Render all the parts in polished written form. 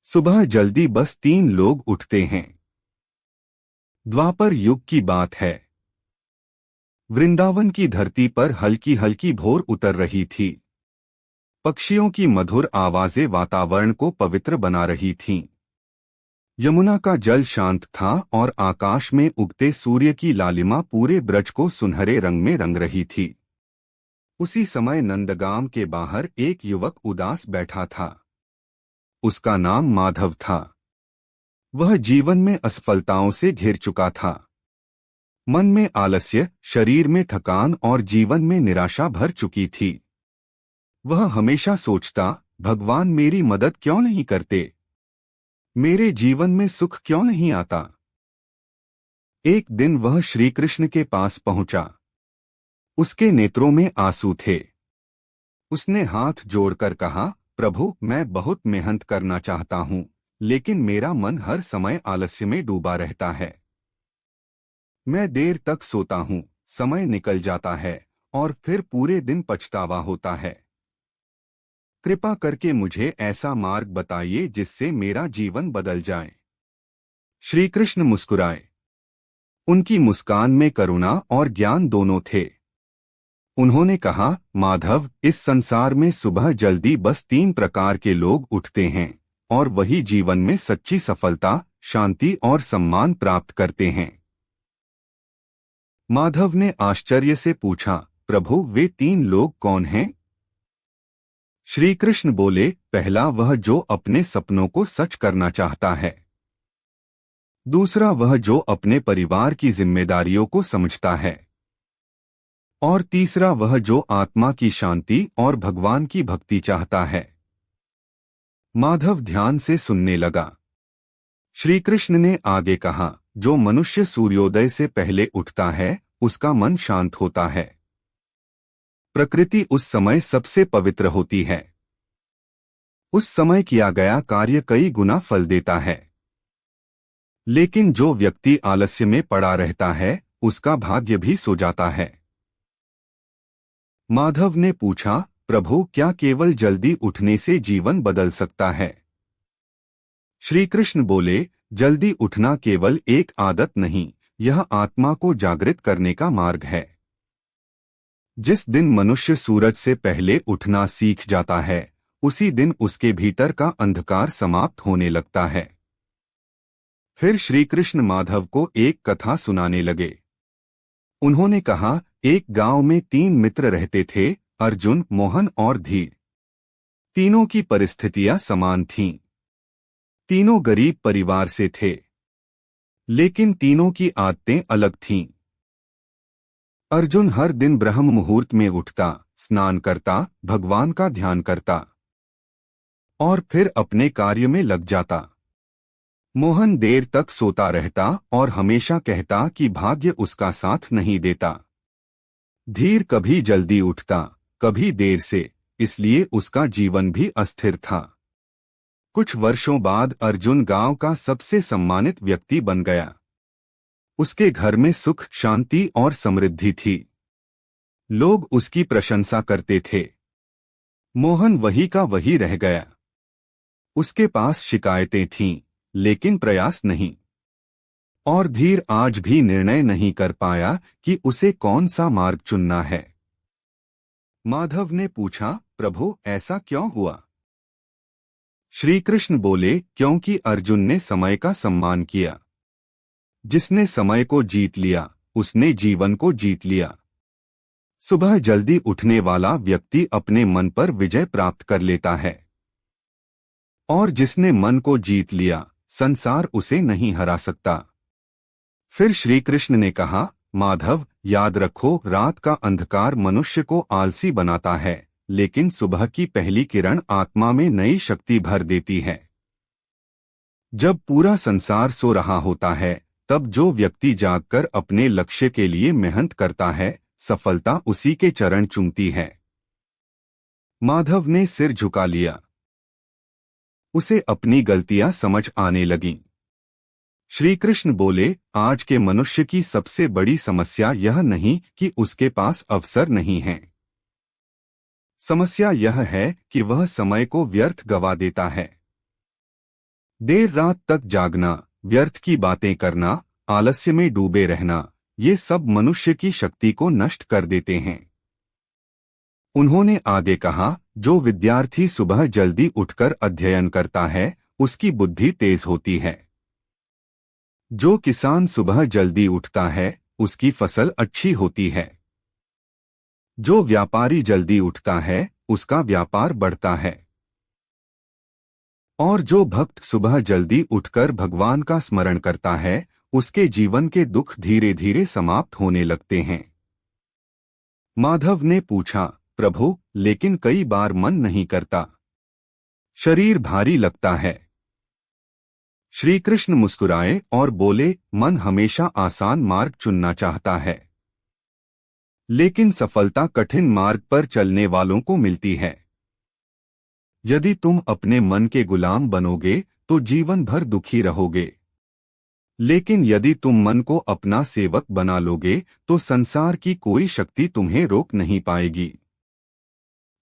सुबह जल्दी बस 3 लोग उठते हैं। द्वापर युग की बात है। वृंदावन की धरती पर हल्की हल्की भोर उतर रही थी। पक्षियों की मधुर आवाजें वातावरण को पवित्र बना रही थीं। यमुना का जल शांत था और आकाश में उगते सूर्य की लालिमा पूरे ब्रज को सुनहरे रंग में रंग रही थी। उसी समय नंदगाम के बाहर एक युवक उदास बैठा था। उसका नाम माधव था। वह जीवन में असफलताओं से घिर चुका था। मन में आलस्य, शरीर में थकान और जीवन में निराशा भर चुकी थी। वह हमेशा सोचता, भगवान मेरी मदद क्यों नहीं करते? मेरे जीवन में सुख क्यों नहीं आता? एक दिन वह श्री कृष्ण के पास पहुंचा। उसके नेत्रों में आंसू थे। उसने हाथ जोड़कर कहा, प्रभु, मैं बहुत मेहनत करना चाहता हूं, लेकिन मेरा मन हर समय आलस्य में डूबा रहता है। मैं देर तक सोता हूं, समय निकल जाता है और फिर पूरे दिन पछतावा होता है। कृपा करके मुझे ऐसा मार्ग बताइए जिससे मेरा जीवन बदल जाए। श्री कृष्ण मुस्कुराए। उनकी मुस्कान में करुणा और ज्ञान दोनों थे। उन्होंने कहा, माधव, इस संसार में सुबह जल्दी बस 3 प्रकार के लोग उठते हैं और वही जीवन में सच्ची सफलता, शांति और सम्मान प्राप्त करते हैं। माधव ने आश्चर्य से पूछा, प्रभु, वे 3 लोग कौन हैं? श्री कृष्ण बोले, पहला वह जो अपने सपनों को सच करना चाहता है। दूसरा वह जो अपने परिवार की जिम्मेदारियों को समझता है। और तीसरा वह जो आत्मा की शांति और भगवान की भक्ति चाहता है। माधव ध्यान से सुनने लगा। श्री कृष्ण ने आगे कहा, जो मनुष्य सूर्योदय से पहले उठता है, उसका मन शांत होता है। प्रकृति उस समय सबसे पवित्र होती है। उस समय किया गया कार्य कई गुना फल देता है। लेकिन जो व्यक्ति आलस्य में पड़ा रहता है, उसका भाग्य भी सो जाता है। माधव ने पूछा, प्रभु, क्या केवल जल्दी उठने से जीवन बदल सकता है? श्री कृष्ण बोले, जल्दी उठना केवल एक आदत नहीं, यह आत्मा को जागृत करने का मार्ग है। जिस दिन मनुष्य सूरज से पहले उठना सीख जाता है, उसी दिन उसके भीतर का अंधकार समाप्त होने लगता है। फिर श्री कृष्ण माधव को एक कथा सुनाने लगे। उन्होंने कहा, एक गांव में 3 मित्र रहते थे, अर्जुन, मोहन और धीर। तीनों की परिस्थितियां समान थीं। तीनों गरीब परिवार से थे, लेकिन तीनों की आदतें अलग थीं। अर्जुन हर दिन ब्रह्म मुहूर्त में उठता, स्नान करता, भगवान का ध्यान करता और फिर अपने कार्य में लग जाता। मोहन देर तक सोता रहता और हमेशा कहता कि भाग्य उसका साथ नहीं देता। धीर कभी जल्दी उठता, कभी देर से, इसलिए उसका जीवन भी अस्थिर था। कुछ वर्षों बाद अर्जुन गांव का सबसे सम्मानित व्यक्ति बन गया। उसके घर में सुख, शांति और समृद्धि थी। लोग उसकी प्रशंसा करते थे। मोहन वही का वही रह गया। उसके पास शिकायतें थीं, लेकिन प्रयास नहीं। और धीर आज भी निर्णय नहीं कर पाया कि उसे कौन सा मार्ग चुनना है। माधव ने पूछा, प्रभु, ऐसा क्यों हुआ? श्री कृष्ण बोले, क्योंकि अर्जुन ने समय का सम्मान किया। जिसने समय को जीत लिया, उसने जीवन को जीत लिया। सुबह जल्दी उठने वाला व्यक्ति अपने मन पर विजय प्राप्त कर लेता है। और जिसने मन को जीत लिया, संसार उसे नहीं हरा सकता। फिर श्री कृष्ण ने कहा, माधव, याद रखो, रात का अंधकार मनुष्य को आलसी बनाता है, लेकिन सुबह की पहली किरण आत्मा में नई शक्ति भर देती है। जब पूरा संसार सो रहा होता है, तब जो व्यक्ति जागकर अपने लक्ष्य के लिए मेहनत करता है, सफलता उसी के चरण चूमती है। माधव ने सिर झुका लिया। उसे अपनी गलतियां समझ आने लगीं। श्री कृष्ण बोले, आज के मनुष्य की सबसे बड़ी समस्या यह नहीं कि उसके पास अवसर नहीं है। समस्या यह है कि वह समय को व्यर्थ गवा देता है। देर रात तक जागना, व्यर्थ की बातें करना, आलस्य में डूबे रहना, ये सब मनुष्य की शक्ति को नष्ट कर देते हैं। उन्होंने आगे कहा, जो विद्यार्थी सुबह जल्दी उठकर अध्ययन करता है, उसकी बुद्धि तेज होती है। जो किसान सुबह जल्दी उठता है, उसकी फसल अच्छी होती है। जो व्यापारी जल्दी उठता है, उसका व्यापार बढ़ता है। और जो भक्त सुबह जल्दी उठकर भगवान का स्मरण करता है, उसके जीवन के दुख धीरे धीरे समाप्त होने लगते हैं। माधव ने पूछा, प्रभु, लेकिन कई बार मन नहीं करता, शरीर भारी लगता है। श्री कृष्ण मुस्कुराए और बोले, मन हमेशा आसान मार्ग चुनना चाहता है, लेकिन सफलता कठिन मार्ग पर चलने वालों को मिलती है। यदि तुम अपने मन के गुलाम बनोगे तो जीवन भर दुखी रहोगे, लेकिन यदि तुम मन को अपना सेवक बना लोगे तो संसार की कोई शक्ति तुम्हें रोक नहीं पाएगी।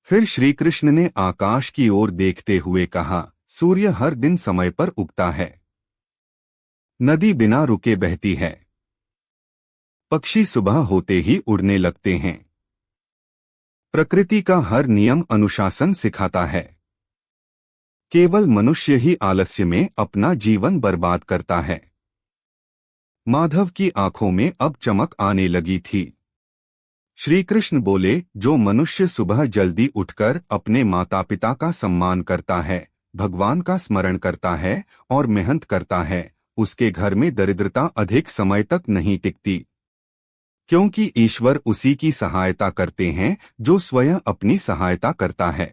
फिर श्री कृष्ण ने आकाश की ओर देखते हुए कहा, सूर्य हर दिन समय पर उगता है, नदी बिना रुके बहती है, पक्षी सुबह होते ही उड़ने लगते हैं। प्रकृति का हर नियम अनुशासन सिखाता है। केवल मनुष्य ही आलस्य में अपना जीवन बर्बाद करता है। माधव की आंखों में अब चमक आने लगी थी। श्री कृष्ण बोले, जो मनुष्य सुबह जल्दी उठकर अपने माता पिता का सम्मान करता है, भगवान का स्मरण करता है और मेहनत करता है, उसके घर में दरिद्रता अधिक समय तक नहीं टिकती, क्योंकि ईश्वर उसी की सहायता करते हैं जो स्वयं अपनी सहायता करता है।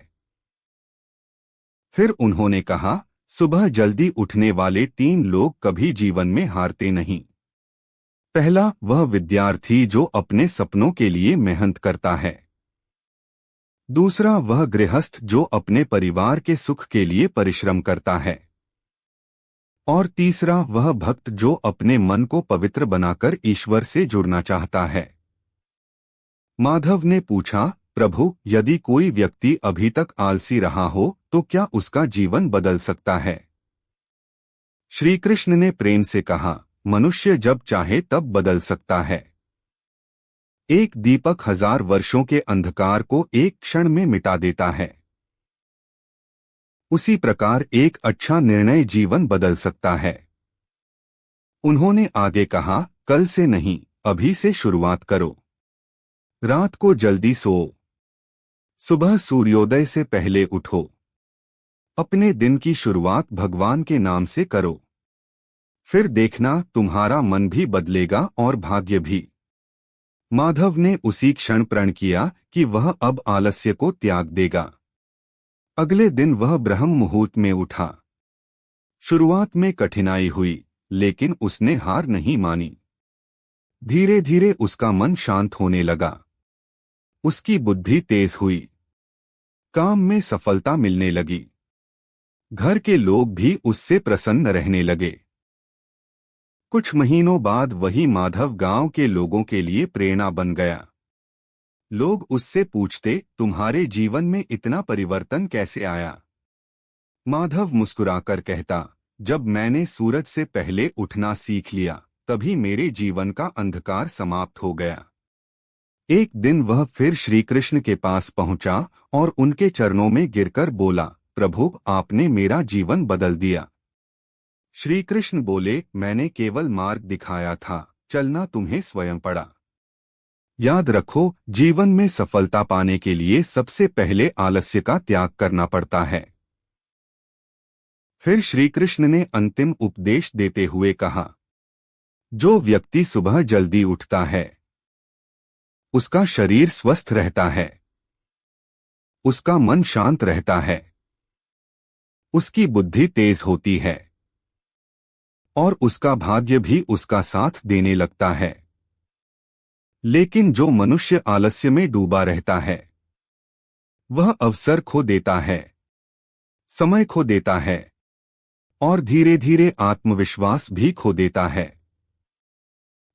फिर उन्होंने कहा, सुबह जल्दी उठने वाले 3 लोग कभी जीवन में हारते नहीं। पहला, वह विद्यार्थी जो अपने सपनों के लिए मेहनत करता है। दूसरा, वह गृहस्थ जो अपने परिवार के सुख के लिए परिश्रम करता है। और तीसरा, वह भक्त जो अपने मन को पवित्र बनाकर ईश्वर से जुड़ना चाहता है। माधव ने पूछा, प्रभु, यदि कोई व्यक्ति अभी तक आलसी रहा हो तो क्या उसका जीवन बदल सकता है? श्री कृष्ण ने प्रेम से कहा, मनुष्य जब चाहे तब बदल सकता है। एक दीपक 1000 वर्षों के अंधकार को एक क्षण में मिटा देता है। उसी प्रकार एक अच्छा निर्णय जीवन बदल सकता है। उन्होंने आगे कहा, कल से नहीं, अभी से शुरुआत करो। रात को जल्दी सो, सुबह सूर्योदय से पहले उठो। अपने दिन की शुरुआत भगवान के नाम से करो। फिर देखना, तुम्हारा मन भी बदलेगा और भाग्य भी। माधव ने उसी क्षण प्रण किया कि वह अब आलस्य को त्याग देगा। अगले दिन वह ब्रह्म मुहूर्त में उठा। शुरुआत में कठिनाई हुई, लेकिन उसने हार नहीं मानी। धीरे धीरे उसका मन शांत होने लगा। उसकी बुद्धि तेज हुई। काम में सफलता मिलने लगी। घर के लोग भी उससे प्रसन्न रहने लगे। कुछ महीनों बाद वही माधव गांव के लोगों के लिए प्रेरणा बन गया। लोग उससे पूछते, तुम्हारे जीवन में इतना परिवर्तन कैसे आया? माधव मुस्कुराकर कहता, जब मैंने सूरज से पहले उठना सीख लिया, तभी मेरे जीवन का अंधकार समाप्त हो गया। एक दिन वह फिर श्री कृष्ण के पास पहुंचा और उनके चरणों में गिरकर बोला, प्रभु, आपने मेरा जीवन बदल दिया। श्री कृष्ण बोले, मैंने केवल मार्ग दिखाया था, चलना तुम्हें स्वयं पड़ा। याद रखो, जीवन में सफलता पाने के लिए सबसे पहले आलस्य का त्याग करना पड़ता है। फिर श्री कृष्ण ने अंतिम उपदेश देते हुए कहा, जो व्यक्ति सुबह जल्दी उठता है, उसका शरीर स्वस्थ रहता है, उसका मन शांत रहता है, उसकी बुद्धि तेज होती है और उसका भाग्य भी उसका साथ देने लगता है। लेकिन जो मनुष्य आलस्य में डूबा रहता है, वह अवसर खो देता है, समय खो देता है और धीरे धीरे आत्मविश्वास भी खो देता है।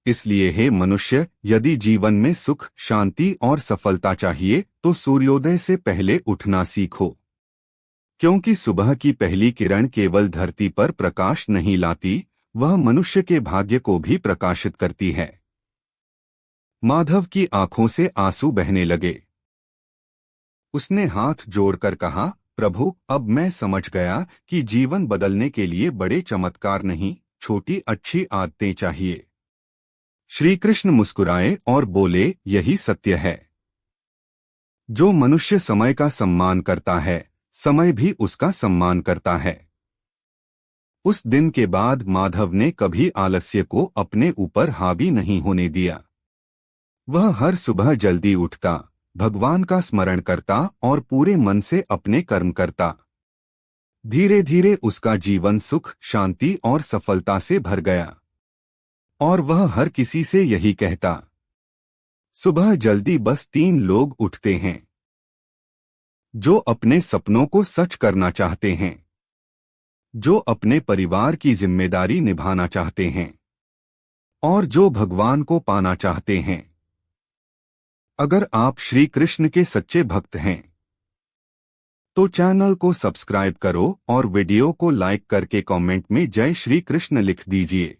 इसलिए हे मनुष्य, यदि जीवन में सुख, शांति और सफलता चाहिए तो सूर्योदय से पहले उठना सीखो। क्योंकि सुबह की पहली किरण केवल धरती पर प्रकाश नहीं लाती, वह मनुष्य के भाग्य को भी प्रकाशित करती है। माधव की आंखों से आंसू बहने लगे। उसने हाथ जोड़कर कहा, प्रभु, अब मैं समझ गया कि जीवन बदलने के लिए बड़े चमत्कार नहीं, छोटी अच्छी आदतें चाहिए। श्री कृष्ण मुस्कुराए और बोले, यही सत्य है। जो मनुष्य समय का सम्मान करता है, समय भी उसका सम्मान करता है। उस दिन के बाद माधव ने कभी आलस्य को अपने ऊपर हावी नहीं होने दिया। वह हर सुबह जल्दी उठता, भगवान का स्मरण करता और पूरे मन से अपने कर्म करता। धीरे धीरे उसका जीवन सुख, शांति और सफलता से भर गया। और वह हर किसी से यही कहता, सुबह जल्दी बस 3 लोग उठते हैं, जो अपने सपनों को सच करना चाहते हैं, जो अपने परिवार की जिम्मेदारी निभाना चाहते हैं और जो भगवान को पाना चाहते हैं। अगर आप श्री कृष्ण के सच्चे भक्त हैं तो चैनल को सब्सक्राइब करो और वीडियो को लाइक करके कमेंट में जय श्री कृष्ण लिख दीजिए।